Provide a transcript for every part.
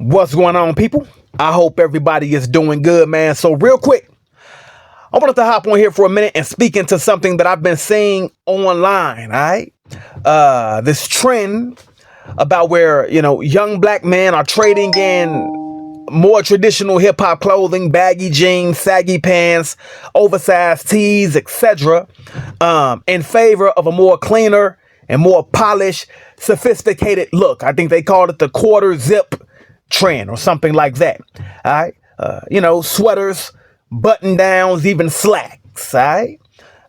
What's going on, people? I hope everybody is doing good, man. So real quick, I wanted to hop on here for a minute and speak into something that I've been seeing online, all right? This trend about where, young black men are trading in more traditional hip-hop clothing, baggy jeans, saggy pants, oversized tees, etc., in favor of a more cleaner and more polished, sophisticated look. I think they called it the quarter zip trend or something like that. All right. Sweaters, button downs, even slacks. All right.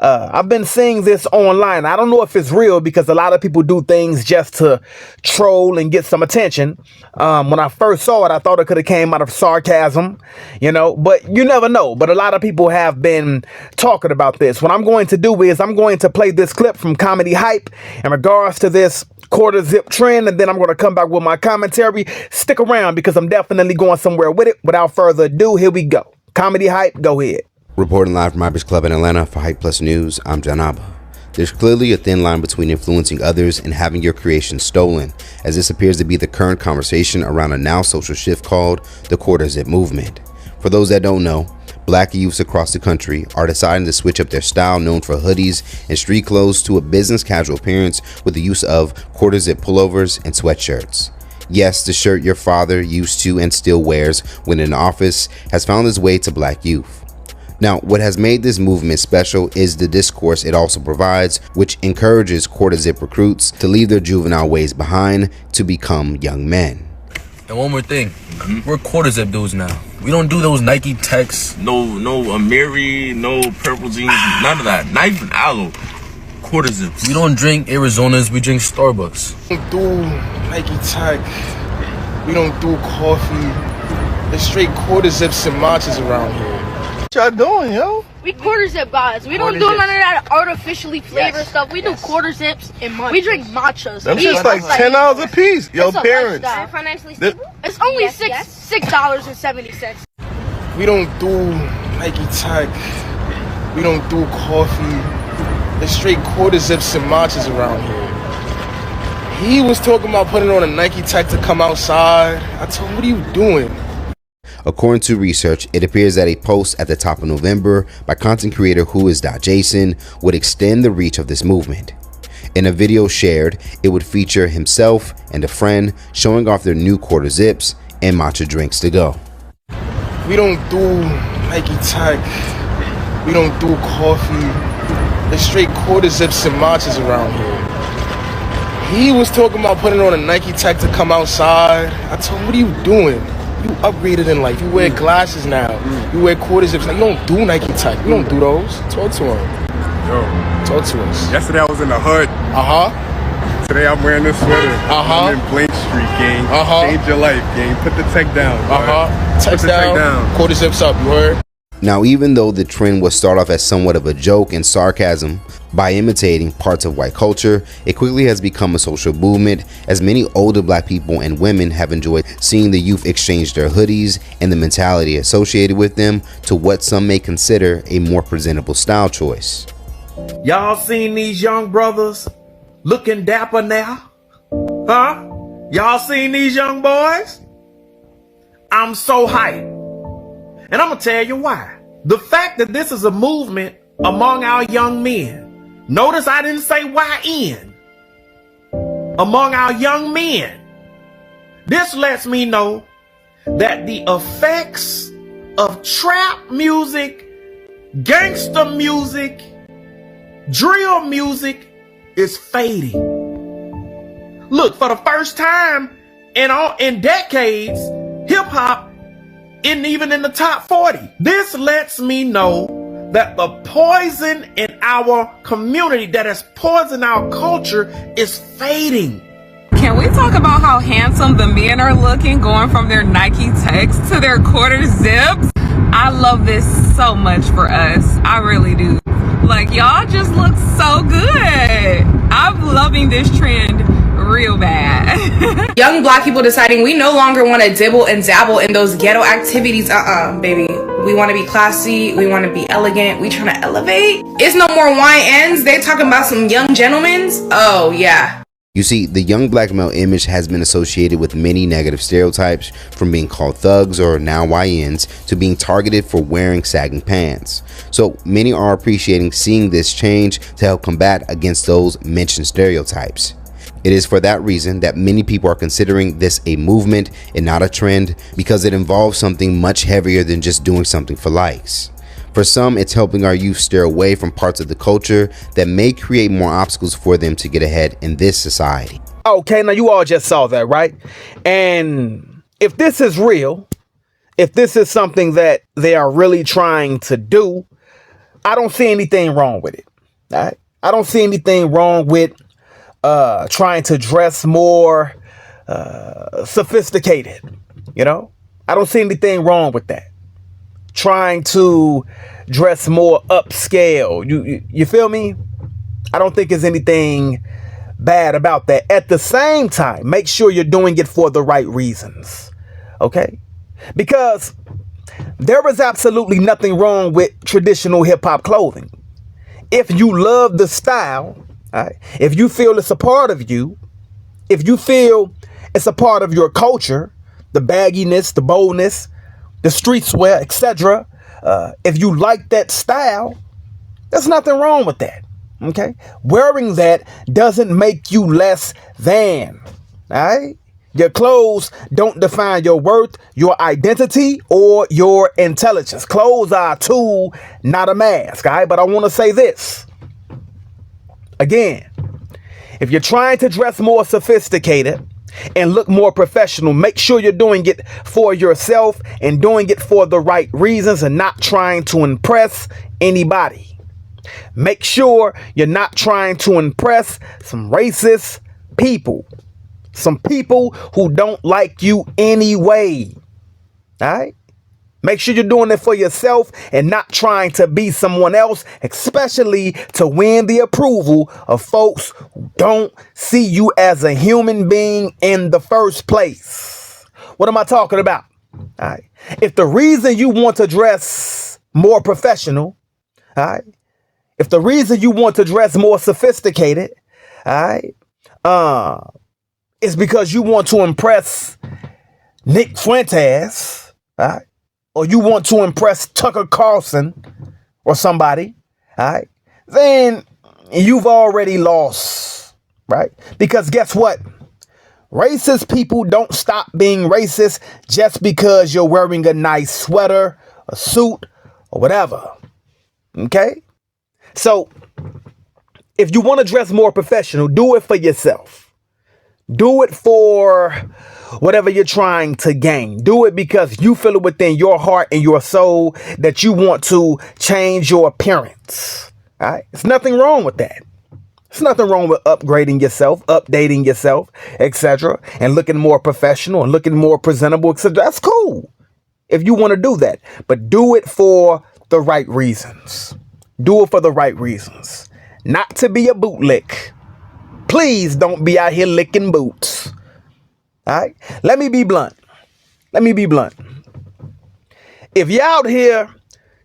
I've been seeing this online. I don't know if it's real because a lot of people do things just to troll and get some attention. When I first saw it, I thought it could have came out of sarcasm, but you never know. But a lot of people have been talking about this. What I'm going to do is I'm going to play this clip from Comedy Hype in regards to this quarter zip trend, and then I'm going to come back with my commentary. Stick around because I'm definitely going somewhere with it. Without further ado, here we go. Comedy Hype, go ahead. Reporting live from Hype's Club in Atlanta for Hype Plus News, I'm Janaba. There's clearly a thin line between influencing others and having your creation stolen, as this appears to be the current conversation around a now social shift called the quarter zip movement. For those that don't know, black youths across the country are deciding to switch up their style known for hoodies and street clothes to a business casual appearance with the use of quarter zip pullovers and sweatshirts. Yes, the shirt your father used to and still wears when in office has found its way to black youth. Now, what has made this movement special is the discourse it also provides, which encourages quarter zip recruits to leave their juvenile ways behind to become young men. And one more thing, we're quarter zip dudes now. We don't do those Nike Techs, no Amiri, no purple jeans, none of that. Not even aloe. Quarter zips. We don't drink Arizonas, we drink Starbucks. We don't do Nike Tech. We don't do coffee. There's straight quarter zips and matchas around here. What y'all doing, yo? We quarter zip guys. We don't do none of that artificially flavored stuff. We do quarter zips and matchas. We drink matchas. Them shit's like $10 a piece. Yo, parents. Financially stable? It's only $6.70. We don't do Nike Tech. We don't do coffee. There's straight quarter zips and matchas around here. He was talking about putting on a Nike Tech to come outside. I told him, what are you doing? According to research, it appears that a post at the top of November by content creator Jason would extend the reach of this movement. In a video shared, it would feature himself and a friend showing off their new quarter zips and matcha drinks to go. We don't do Nike Tech. We don't do coffee. There's straight quarter zips and matchas around here. He was talking about putting on a Nike Tech to come outside. I told him, what are you doing? You upgraded in life. You wear glasses now. You wear quarter zips. Now, you don't do Nike Tech. You don't do those. Talk to him. Yo. Talk to us. Yesterday I was in the hood. Today I'm wearing this sweater. I'm in Blank Street, gang. Change your life, gang. Put the tech down. Tech down. Quarter zips up. You heard? Now, even though the trend would start off as somewhat of a joke and sarcasm by imitating parts of white culture, it quickly has become a social movement, as many older black people and women have enjoyed seeing the youth exchange their hoodies and the mentality associated with them to what some may consider a more presentable style choice. Y'all seen these young brothers looking dapper now? Huh? Y'all seen these young boys? I'm so hyped. And I'm going to tell you why. The fact that this is a movement among our young men. Notice I didn't say YN. Among our young men. This lets me know that the effects of trap music, gangster music, drill music is fading. Look, for the first time in decades, hip-hop isn't even in the top 40. This lets me know that the poison in our community that has poisoned our culture is fading. Can we talk about how handsome the men are looking, going from their Nike Techs to their quarter zips? I love this so much for us. I really do. Like, y'all just look so good. I'm loving this trend real bad. Young black people deciding we no longer want to dibble and dabble in those ghetto activities. Baby. We want to be classy. We want to be elegant. We trying to elevate. It's no more YNs. They talking about some young gentlemen's. Oh, yeah. You see, the young black male image has been associated with many negative stereotypes, from being called thugs or now YNs to being targeted for wearing sagging pants. So many are appreciating seeing this change to help combat against those mentioned stereotypes. It is for that reason that many people are considering this a movement and not a trend, because it involves something much heavier than just doing something for likes. For some, it's helping our youth steer away from parts of the culture that may create more obstacles for them to get ahead in this society. Okay, now you all just saw that, right? And if this is real, if this is something that they are really trying to do, I don't see anything wrong with it. All right? I don't see anything wrong with trying to dress more sophisticated. You know, I don't see anything wrong with that. Trying to dress more upscale. You feel me? I don't think there's anything bad about that. At the same time, make sure you're doing it for the right reasons. Okay? Because there is absolutely nothing wrong with traditional hip hop clothing. If you love the style, right, if you feel it's a part of you, if you feel it's a part of your culture, the bagginess, the boldness, the streetswear, etc. If you like that style, there's nothing wrong with that. Okay, wearing that doesn't make you less than. All right, your clothes don't define your worth, your identity, or your intelligence. Clothes are a tool, not a mask. All right, but I want to say this again: if you're trying to dress more sophisticated and look more professional, make sure you're doing it for yourself and doing it for the right reasons and not trying to impress anybody. Make sure you're not trying to impress some racist people, some people who don't like you anyway. All right? Make sure you're doing it for yourself and not trying to be someone else, especially to win the approval of folks who don't see you as a human being in the first place. What am I talking about? All right. If the reason you want to dress more professional, all right, if the reason you want to dress more sophisticated, all right, is because you want to impress Nick Fuentes, all right, or you want to impress Tucker Carlson or somebody, all right, then you've already lost, right? Because guess what? Racist people don't stop being racist just because you're wearing a nice sweater, a suit, or whatever. Okay? So, if you want to dress more professional, do it for yourself. Do it for whatever you're trying to gain. Do it because you feel it within your heart and your soul that you want to change your appearance. All right? There's nothing wrong with that. There's nothing wrong with upgrading yourself, updating yourself, etc., and looking more professional and looking more presentable, etc. That's cool if you want to do that. But do it for the right reasons. Do it for the right reasons. Not to be a bootlick. Please don't be out here licking boots. All right? Let me be blunt. If you're out here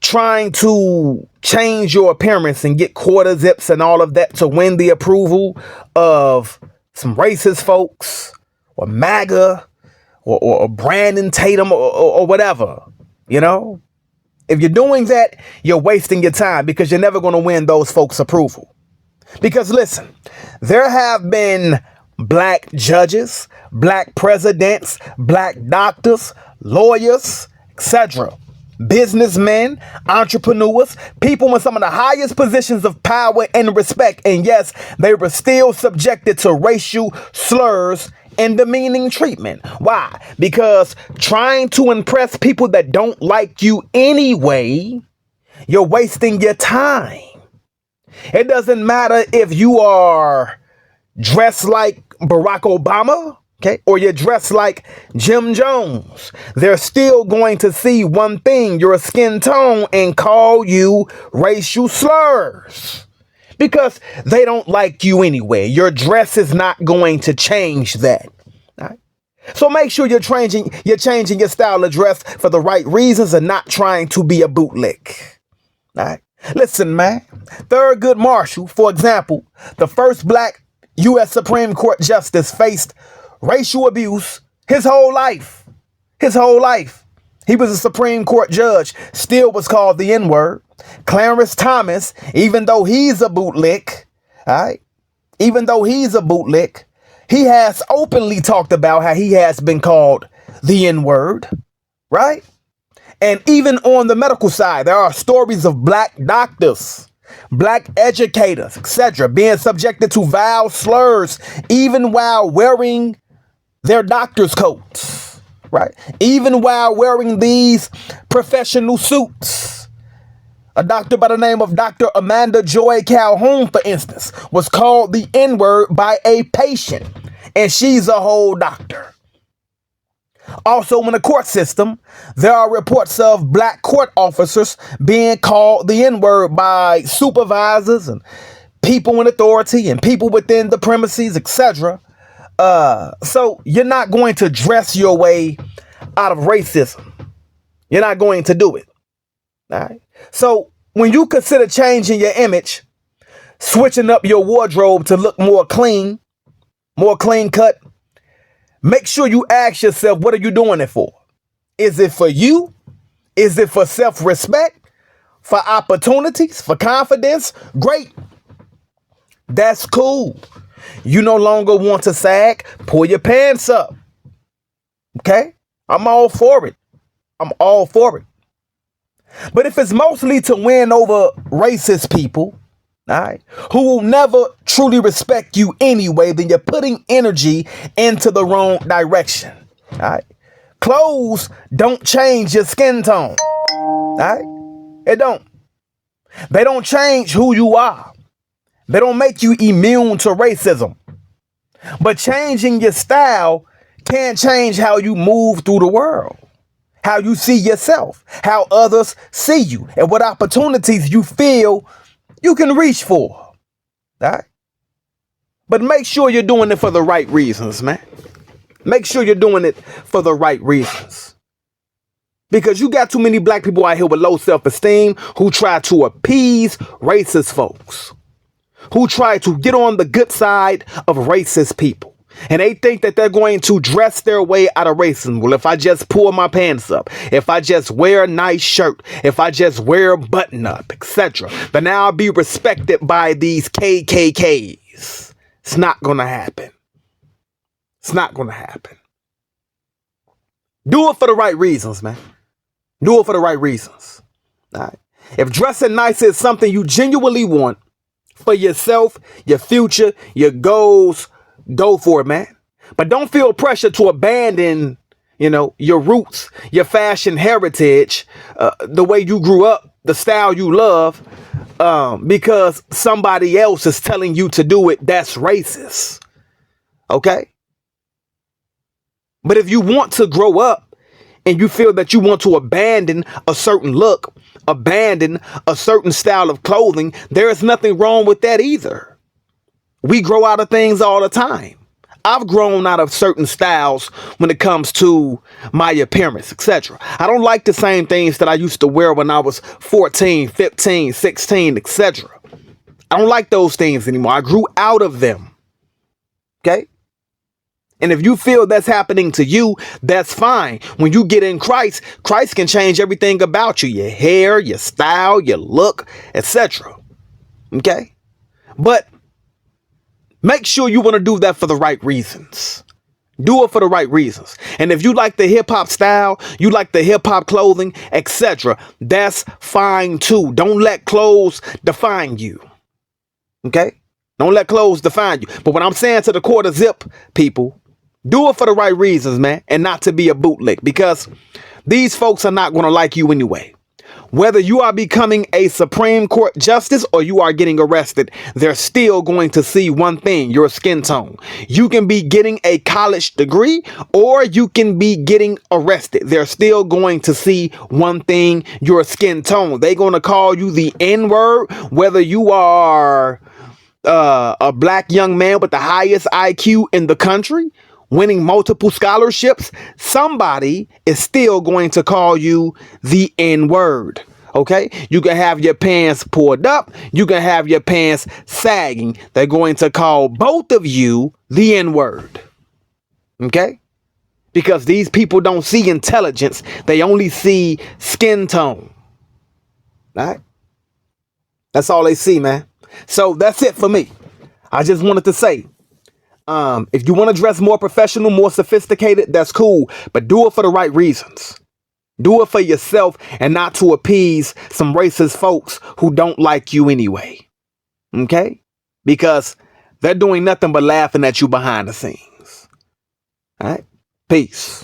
trying to change your appearance and get quarter zips and all of that to win the approval of some racist folks or MAGA or Brandon Tatum or whatever, you know, if you're doing that, you're wasting your time because you're never going to win those folks' approval. Because listen, there have been black judges, black presidents, black doctors, lawyers, etc., businessmen, entrepreneurs, people in some of the highest positions of power and respect. And yes, they were still subjected to racial slurs and demeaning treatment. Why? Because trying to impress people that don't like you anyway, you're wasting your time. It doesn't matter if you are dressed like Barack Obama, okay, or you're dressed like Jim Jones. They're still going to see one thing, your skin tone, and call you racial slurs because they don't like you anyway. Your dress is not going to change that. All right? So make sure you're changing your style of dress for the right reasons and not trying to be a bootlick. All right? Listen, man, Thurgood Marshall, for example, the first black U.S. Supreme Court justice faced racial abuse his whole life. His whole life. He was a Supreme Court judge, still was called the N-word. Clarence Thomas, even though he's a bootlick, all right, even though he's a bootlick, he has openly talked about how he has been called the N-word, right? And even on the medical side, there are stories of black doctors, black educators, etc., being subjected to vile slurs, even while wearing their doctor's coats, right? Even while wearing these professional suits. A doctor by the name of Dr. Amanda Joy Calhoun, for instance, was called the N-word by a patient, and she's a whole doctor. Also, in the court system, there are reports of black court officers being called the N-word by supervisors and people in authority and people within the premises, etc. So you're not going to dress your way out of racism. You're not going to do it. All right. So when you consider changing your image, switching up your wardrobe to look more clean cut, make sure you ask yourself, what are you doing it for? Is it for you? Is it for self-respect? For opportunities? For confidence? Great. That's cool. You no longer want to sag? Pull your pants up. Okay? I'm all for it. I'm all for it. But if it's mostly to win over racist people, all right, who will never truly respect you anyway, then you're putting energy into the wrong direction. All right. Clothes don't change your skin tone. All right. It don't. They don't change who you are. They don't make you immune to racism. But changing your style can change how you move through the world, how you see yourself, how others see you, and what opportunities you feel you can reach for. All right? But make sure you're doing it for the right reasons, man. Make sure you're doing it for the right reasons. Because you got too many black people out here with low self-esteem who try to appease racist folks, who try to get on the good side of racist people. And they think that they're going to dress their way out of racism. Well, if I just pull my pants up, if I just wear a nice shirt, if I just wear a button up, etc., then now I'll be respected by these KKKs. It's not going to happen. It's not going to happen. Do it for the right reasons, man. Do it for the right reasons. All right. If dressing nice is something you genuinely want for yourself, your future, your goals, go for it, man. But don't feel pressure to abandon, your roots, your fashion heritage, the way you grew up, the style you love, because somebody else is telling you to do it. That's racist. Okay? But if you want to grow up and you feel that you want to abandon a certain look, abandon a certain style of clothing, there is nothing wrong with that either. We grow out of things all the time. I've grown out of certain styles when it comes to my appearance, etc. I don't like the same things that I used to wear when I was 14, 15, 16, etc. I don't like those things anymore. I grew out of them. Okay? And if you feel that's happening to you, that's fine. When you get in Christ, Christ can change everything about you. Your hair, your style, your look, etc. Okay? But make sure you want to do that for the right reasons. Do it for the right reasons. And if you like the hip hop style, you like the hip hop clothing, etc., that's fine too. Don't let clothes define you. Okay? Don't let clothes define you. But what I'm saying to the quarter zip people, do it for the right reasons, man, and not to be a bootlick, because these folks are not going to like you anyway. Whether you are becoming a Supreme Court justice or you are getting arrested, they're still going to see one thing: your skin tone. You can be getting a college degree or you can be getting arrested. They're still going to see one thing: your skin tone. They're going to call you the N-word, whether you are a black young man with the highest IQ in the country, winning multiple scholarships. Somebody is still going to call you the N-word. Okay, you can have your pants pulled up, you can have your pants sagging. They're going to call both of you the N-word. Okay, because these people don't see intelligence, they only see skin tone. All right, that's all they see, man. So that's it for me. I just wanted to say, if you want to dress more professional, more sophisticated, that's cool, but do it for the right reasons. Do it for yourself and not to appease some racist folks who don't like you anyway. Okay? Because they're doing nothing but laughing at you behind the scenes. All right? Peace.